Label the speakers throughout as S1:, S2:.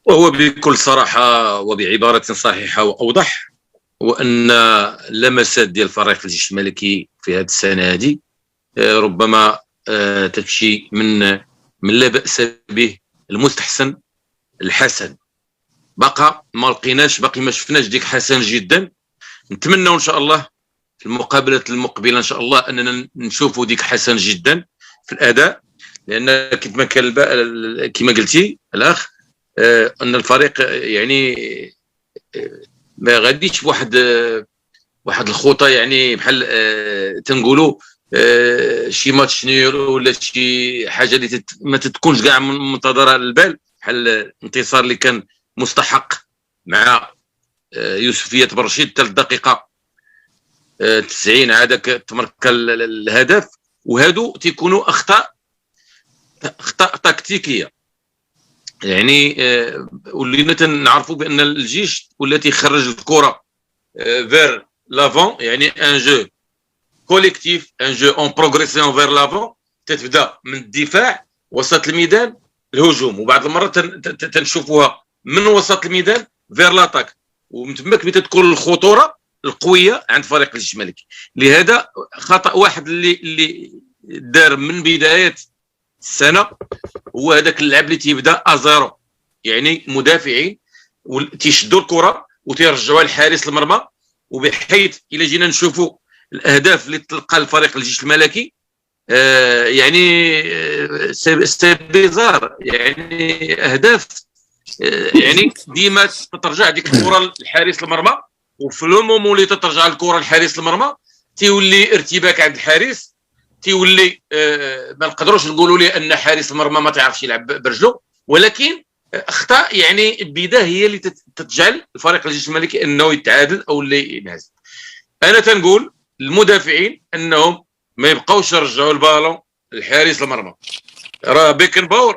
S1: وهو بكل صراحة وبعبارة صحيحة وأوضح، وأن لمسات ديال فريق الجيش الملكي في هذه السنة هذه ربما تكشي من لا بأس به، المستحسن الحسن. بقى ما لقيناش، باقي ما شفناش ديك حسن جدا. نتمنى ان شاء الله في المقابلات المقبله ان شاء الله اننا نشوفوا ديك حسن جدا في الاداء، لان كما قلتي الاخ ان الفريق يعني ما غاديش بواحد الخطى، يعني بحال تنقولوا شي ماتش نيول ولا شي حاجه اللي ما تتكونش كاع منتظره للبال، بحال الانتصار اللي كان مستحق مع يوسفيه برشيد حتى الدقيقه 90 عاد تمركز الهدف. وهادو تيكونوا اخطاء تكتيكيه، يعني ولينا نعرفوا بان الجيش ولا تيخرج الكره فير لافون، يعني ان جو كوليكتيف، ان جو اون بروغريسيون فير لافون، تتبدا من الدفاع وسط الميدان الهجوم، وبعض المرات تنشوفوها من وسط الميدان فير لاتاك، ومن تماك تكون الخطوره القويه عند فريق الجيش الملكي. لهذا خطا واحد اللي دار من بدايه السنه هو هذاك اللعب اللي تيبدا ازيرو، يعني مدافعين تيشدوا الكره وتيرجعوها لحارس المرمى، وبحيث الى جينا نشوفوا الاهداف اللي تلقى الفريق الجيش الملكي يعني سي بيزار، يعني اهداف يعني ديما تترجع ديك الكره لحارس المرمى، وفي لو مومون اللي تترجع الكره لحارس المرمى تيولي ارتباك عند الحارس، تيولي ما نقدروش نقولوا ليه ان حارس المرمى ما تعرفش يلعب برجله، ولكن اخطاء يعني البدايه هي اللي تجعل الفريق الجيش الملكي انه يتعادل او اللي ينهزم. انا تنقول المدافعين انهم ما يبقاوش يرجعوا البالون لحارس المرمى. راه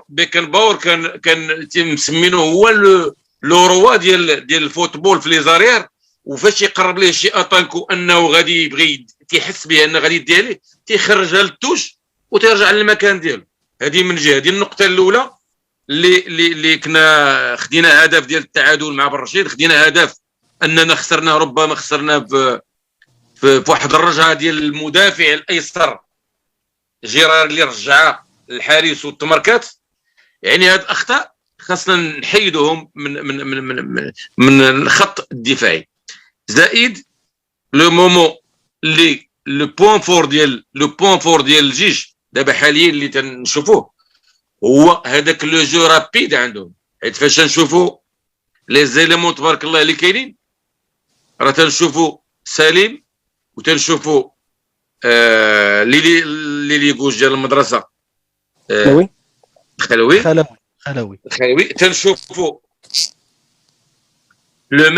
S1: بيكن باور كان مسمينه هو لو روا ديال الفوتبول في لي زارير، وفاش يقرب ليه شي اتانكو انه غادي يبغي تيحس به ان غادي يديها ليه تيخرجها للتوش وترجع للمكان ديالو. هذه من جهه. هذه النقطه الاولى اللي كنا خدينا هدف ديال التعادل مع بن رشيد، خدينا هدف اننا خسرنا، ربما خسرنا في واحد الرجعه ديال المدافع الايسر جيرار اللي رجعها الحارس والتمركات. يعني هاد الاخطاء خاصنا نحيدوهم من الخط الدفاعي. زائد لو مومون اللي لو بوين فور ديال الجيش دابا حاليا اللي تنشوفوه هو هذاك لو جو رابيد عندهم، حيت فاش نشوفوا لي زيليمون تبارك الله اللي كاينين، راه تنشوفوا سليم وتنشوفوا لي جوج ديال المدرسه خلوي تنشوفوا لو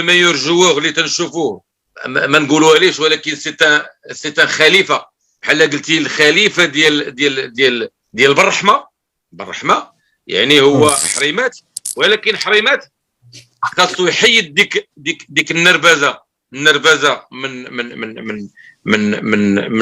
S1: ميور جوور اللي تنشوفوه ما نقولوها ليش، ولكن سي خليفه، بحال قلتي الخليفه ديال بالرحمه يعني هو حريمات، ولكن حريمات خاصو يحيد ديك النرفزه من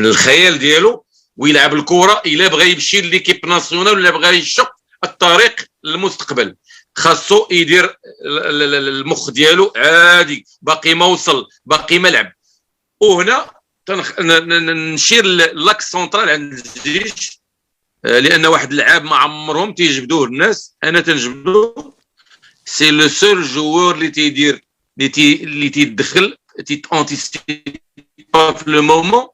S1: الخيال ديالو، ويلعب الكره الا بغى يمشي ليكيب ناسيونال ولا بغى يشق الطريق للمستقبل، خاصو يدير المخ ديالو عادي، باقي ما وصل، باقي ما لعب. وهنا نشير لاكس سونترال عند الجيش، لان واحد اللعاب ما عمرهم تيجبدوه الناس، انا تنجبدو سي لو سول جوور اللي تيدير اللي تيدخل تيانتيسيبا في لو مومون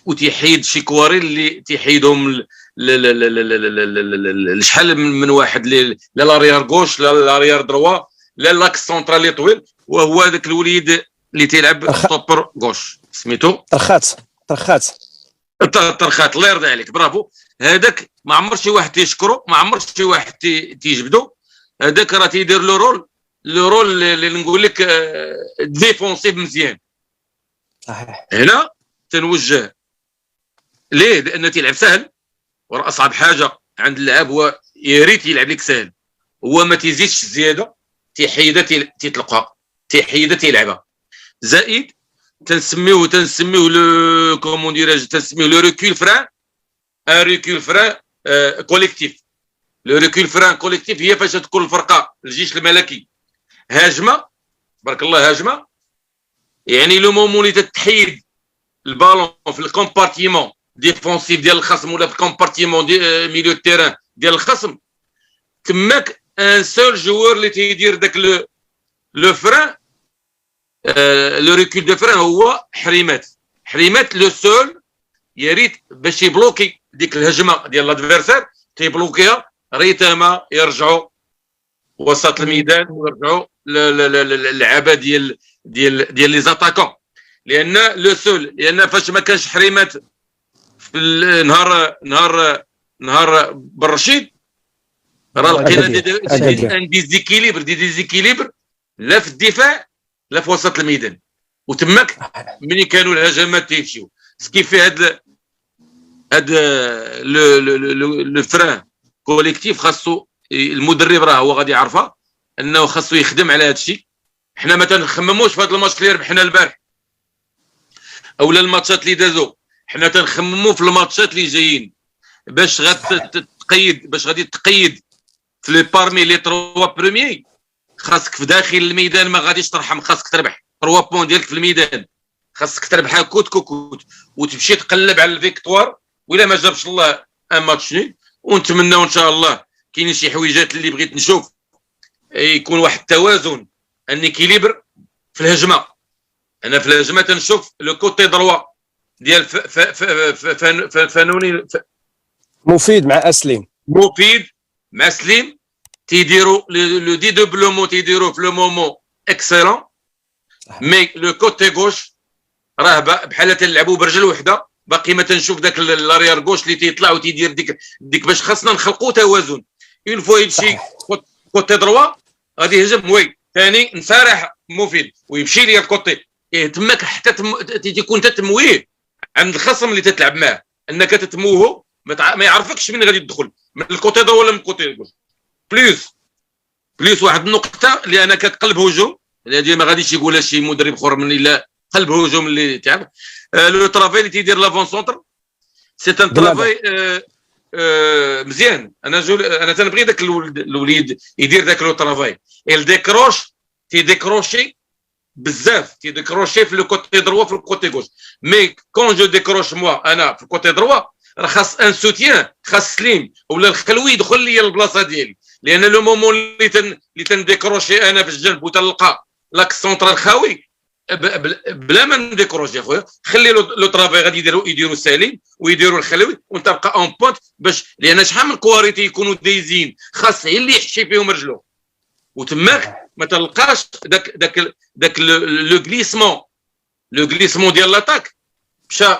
S1: وتيحيد شي كواري اللي تيحيدهم شحال من واحد لا لاريار غوش لا لاريار دروا لا لاكس سونترال اللي طويل، وهو هذاك الوليد اللي تيلعب ستوبر غوش سميتو طرخات. الله يرضي عليك، برافو. هذاك ما عمر شي واحد تيشكرو، ما عمر شي واحد تيجبدو، هذاك راه تيدير لو رول اللي نقول لك ديفونسيف مزيان.
S2: صحيح.
S1: هنا تنوجه ليه، لان تيلعب سهل، وراه اصعب حاجه عند اللاعب هو يا ريت يلعب لك سهل، هو ما تيزيدش زياده، تيحيدها تيطلقها، تيحيدها تيلعبها. زائد تنسميوه لو كومون ديراج، تنسميوه لو ريكول فران، ان ريكول فران كوليكتيف، لو ريكول فران كوليكتيف هي فاش تكون الفرقه الجيش الملكي هاجمه، تبارك الله هاجمه، يعني لو مومون اللي تتحيد البالون في الكومبارتيمون ديفونسيف ديال الخصم ولا في الكومبارتيمون دي ميليو تيران ديال الخصم، تماك ان سول جوور اللي تيدير داك لو فران لو ريكول دو فران هو حريمات. حريمات لو سول يا ريت باش يبلوكي ديك الهجمه ديال لادفيرسير، تيبلوكيها ريتما يرجعوا وسط الميدان ويرجعوا اللعابه ديال لي زاتاكون. لان لو سول، لان فاش ما كانش حريمات في نهار بالرشيد راه لقينا دي ديزيكيليبر لا في الدفاع لا في وسط الميدان، وتماك ملي كانوا الهجمات تيمشيو سكيفي هاد لو فران كوليكتيف خاصو المدرب راه هو غادي يعرفها انه خاصو يخدم على هذا الشيء. حنا ما تنخمموش في هذا الماتش اللي ربحنا البارح اولا الماتشات اللي دازو، حنا تنخمموا في الماتشات اللي جايين باش غادي تقيد في لي بارمي لي 3 بروميي. خاصك في داخل الميدان ما غاديش ترحم، خاصك تربح 3 بوين ديالك في الميدان، خاصك تربحها كوت كوت وتمشي تقلب على الفيكتوار. وإلا ما جابش الله ان ماتش نيل، ونتمناو ان شاء الله كاينين شي حويجات اللي بغيت نشوف يكون واحد التوازن، ان اكيليبر في الهجمه. انا في الهجمه تنشوف لو كوتي دروا ديال فانوني
S2: مفيد مع اسلم،
S1: مفيد مع سليم تيديروا لو دي دوبلومون تيديروا في لو مومون اكسيلون. مي لو كوتي غوش راه بحال تلعبوا برجل وحده، باقي ما تنشوف داك لاريير غوش اللي تيطلع وتيدير ديك باش خاصنا نخلقوا توازن. اون فوا يمشي كوتي دروا غادي يهجم وي ثاني نسارح مفيد ويمشي ليا الكوتي تماك حتى تيكون تتمويه عند الخصم اللي تتلعب معاه، انك تتموه ما يعرفكش من غادي تدخل من الكوتي دروا ولا من الكوتي غوش. بليس واحد النقطه اللي انا كتقلب هجوم هذه ما غاديش يقولها شي مدرب اخر من الا قلب هجوم اللي تعب. لو ترافاي اللي تيدير لافون سونتر سي ان ترافاي مزيان. انا تنبغي داك الوليد يدير داك لو ترافاي الديكروش تيديكروشي بزاف، تيديكروشي في لو كوتي دروا في الكوتي غوش. مي كون جو ديكروش موا انا في الكوتي دروا راه خاص ان سوتيان، خاص سليم ولا الخلوي يدخل لي البلاصه ديالي، لان لو مومون اللي تنديكروشي انا في الجنب وتلقى لاك سونترال خاوي بلا ما نديكروشي اخويا، خلي لو طرافاي غادي يديروا سليم ويديروا الخلوي وانت تبقى اون بوينت باش، لان شحال من كواليتي يكونوا دايزين خاص هي اللي يحشي فيهم رجلو وتماك ما تلقاش داك لو غليسمون ديال لاتاك. مشى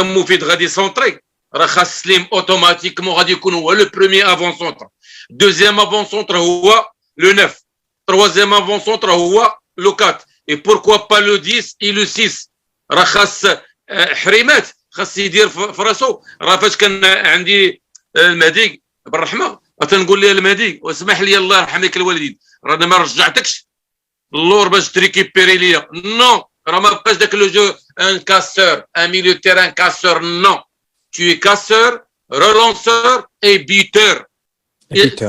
S1: مفيد غادي سونطري راه خاص سليم اوتوماتيكمون غادي يكون هو لو بروميي افون سونتر، دوزيام افون سونتر هو لو 9، تروازيام افون سونتر هو لو 4 اي بوركوا با لو 10 اي لو 6. راه خاص حريمات خاص يدير في راسو. راه فاش كان عندي المهدي بالرحمه تنقول ليه المهدي واسمح لي الله يرحم لك الوالدين رانا ما رجعتكش اللور باش تريكيبيري ليا، نو راه ما بقاش داك لو جو ان كاسور ان ميليو تيران كاسور، نو tu es casseur, relanceur et buteur.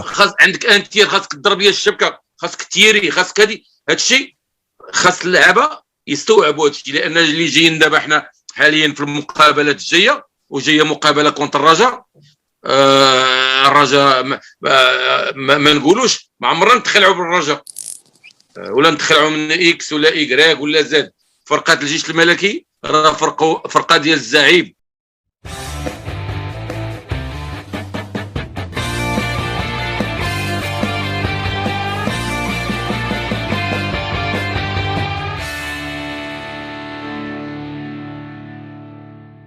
S1: خاص عندك ان تير خاصك تضرب بيه الشبكه، خاصك تيري، خاصك هادي هادشي خاص اللعابه يستوعبوا هادشي. لان اللي جايين دابا حنا حاليا في المقابلات الجايه وجايه مقابله كونتر الرجاء، الرجاء ما نقولوش ما عمرنا نتخلعوا بالرجاء ولا نتخلعوا من اكس ولا ايكغيك ولا زاد. فرقه الجيش الملكي راه فرقه ديال الزعيم